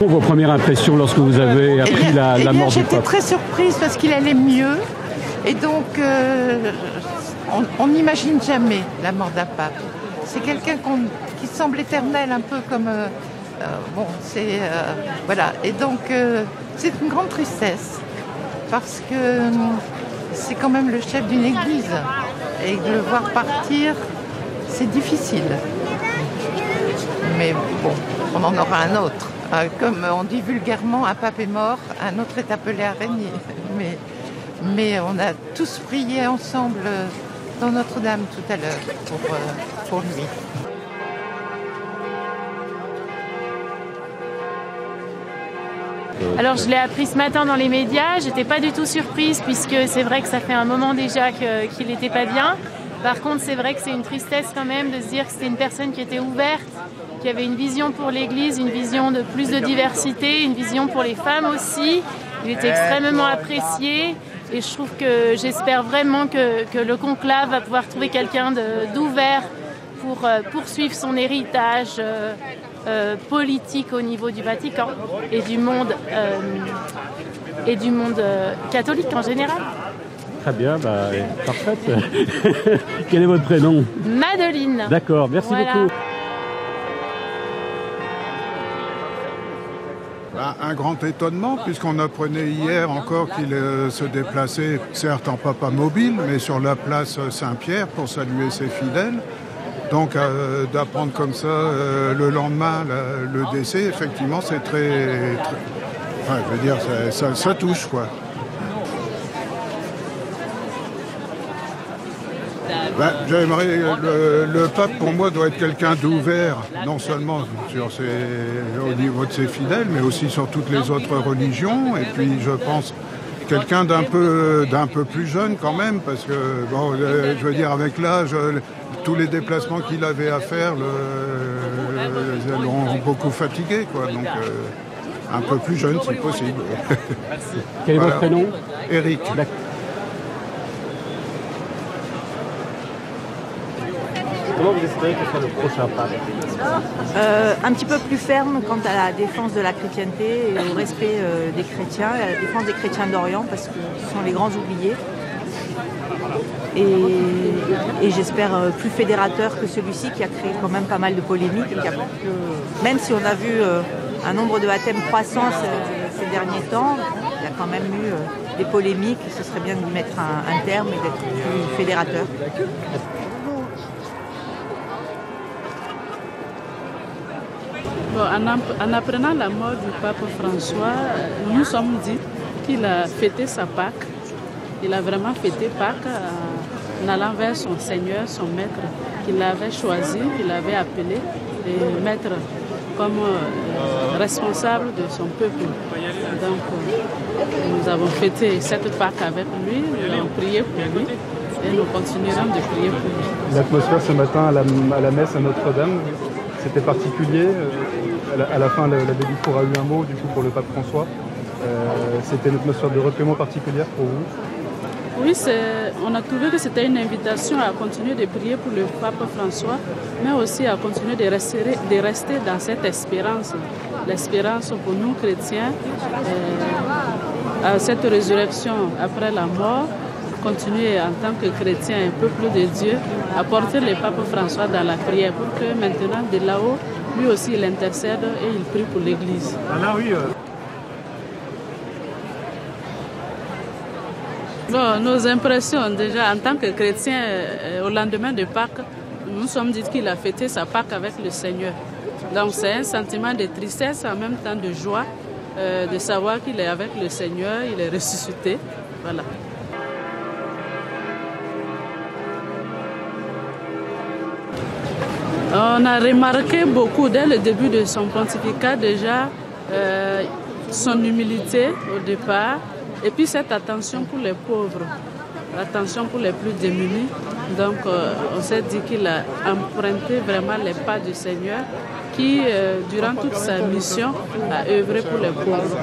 Vos premières impressions lorsque vous avez appris la mort du pape? J'étais très surprise parce qu'il allait mieux. Et donc, on n'imagine jamais la mort d'un pape. C'est quelqu'un qui semble éternel, un peu comme... voilà. Et donc, c'est une grande tristesse. Parce que c'est quand même le chef d'une église. Et de le voir partir, c'est difficile. Mais bon, on en aura un autre. Comme on dit vulgairement, un pape est mort, un autre est appelé à régner. Mais on a tous prié ensemble dans Notre-Dame tout à l'heure pour lui. Alors je l'ai appris ce matin dans les médias, j'étais pas du tout surprise puisque c'est vrai que ça fait un moment déjà qu'il n'était pas bien. Par contre c'est vrai que c'est une tristesse quand même de se dire que c'était une personne qui était ouverte, qui avait une vision pour l'Église, une vision de plus de diversité, une vision pour les femmes aussi. Il était extrêmement apprécié et je trouve que j'espère vraiment que le conclave va pouvoir trouver quelqu'un d'ouvert pour poursuivre son héritage politique au niveau du Vatican et du monde catholique en général. Très bien, parfait. Quel est votre prénom? Madeline. D'accord, merci beaucoup. Un grand étonnement, puisqu'on apprenait hier encore qu'il se déplaçait, certes en papa mobile, mais sur la place Saint-Pierre pour saluer ses fidèles. Donc d'apprendre comme ça le lendemain le décès, effectivement, c'est très enfin, je veux dire, ça touche, quoi. J'aimerais le pape, pour moi, doit être quelqu'un d'ouvert, non seulement au niveau de ses fidèles, mais aussi sur toutes les autres religions. Et puis, je pense, quelqu'un d'un peu plus jeune quand même, parce que, bon, je veux dire, avec l'âge, tous les déplacements qu'il avait à faire l'ont beaucoup fatigué, quoi. Donc, un peu plus jeune, si possible. Quel est votre prénom? Eric. Comment vous espérez que soit le prochain pape? Un petit peu plus ferme quant à la défense de la chrétienté et au respect des chrétiens, et à la défense des chrétiens d'Orient, parce que ce sont les grands oubliés. Et j'espère plus fédérateur que celui-ci qui a créé quand même pas mal de polémiques. Même si on a vu un nombre de baptêmes croissant ces derniers temps, il y a quand même eu des polémiques. Ce serait bien d'y mettre un terme et d'être plus fédérateur. Bon, en apprenant la mort du pape François, nous sommes dit qu'il a fêté sa Pâque. Il a vraiment fêté Pâques en allant vers son Seigneur, son Maître, qu'il avait choisi, qu'il avait appelé et mettre comme responsable de son peuple. Donc, nous avons fêté cette Pâque avec lui, nous avons prié pour lui et nous continuerons de prier pour lui. L'atmosphère ce matin à la messe à Notre-Dame, c'était particulier. À la fin, l'abbé Dufour a eu un mot du coup pour le pape François. C'était une atmosphère de recueillement particulière pour vous? Oui, on a trouvé que c'était une invitation à continuer de prier pour le pape François, mais aussi à continuer de rester dans cette espérance. L'espérance pour nous chrétiens, à cette résurrection après la mort, continuer en tant que chrétien, un peuple de Dieu, à porter le pape François dans la prière pour que maintenant, de là-haut, lui aussi, il intercède et il prie pour l'Église. Ah là, oui. Bon, nos impressions, déjà, en tant que chrétien, au lendemain de Pâques, nous nous sommes dit qu'il a fêté sa Pâques avec le Seigneur. Donc, c'est un sentiment de tristesse, en même temps de joie, de savoir qu'il est avec le Seigneur, il est ressuscité. Voilà. On a remarqué beaucoup dès le début de son pontificat déjà son humilité au départ et puis cette attention pour les pauvres, l'attention pour les plus démunis. Donc on s'est dit qu'il a emprunté vraiment les pas du Seigneur qui, durant toute sa mission, a œuvré pour les pauvres.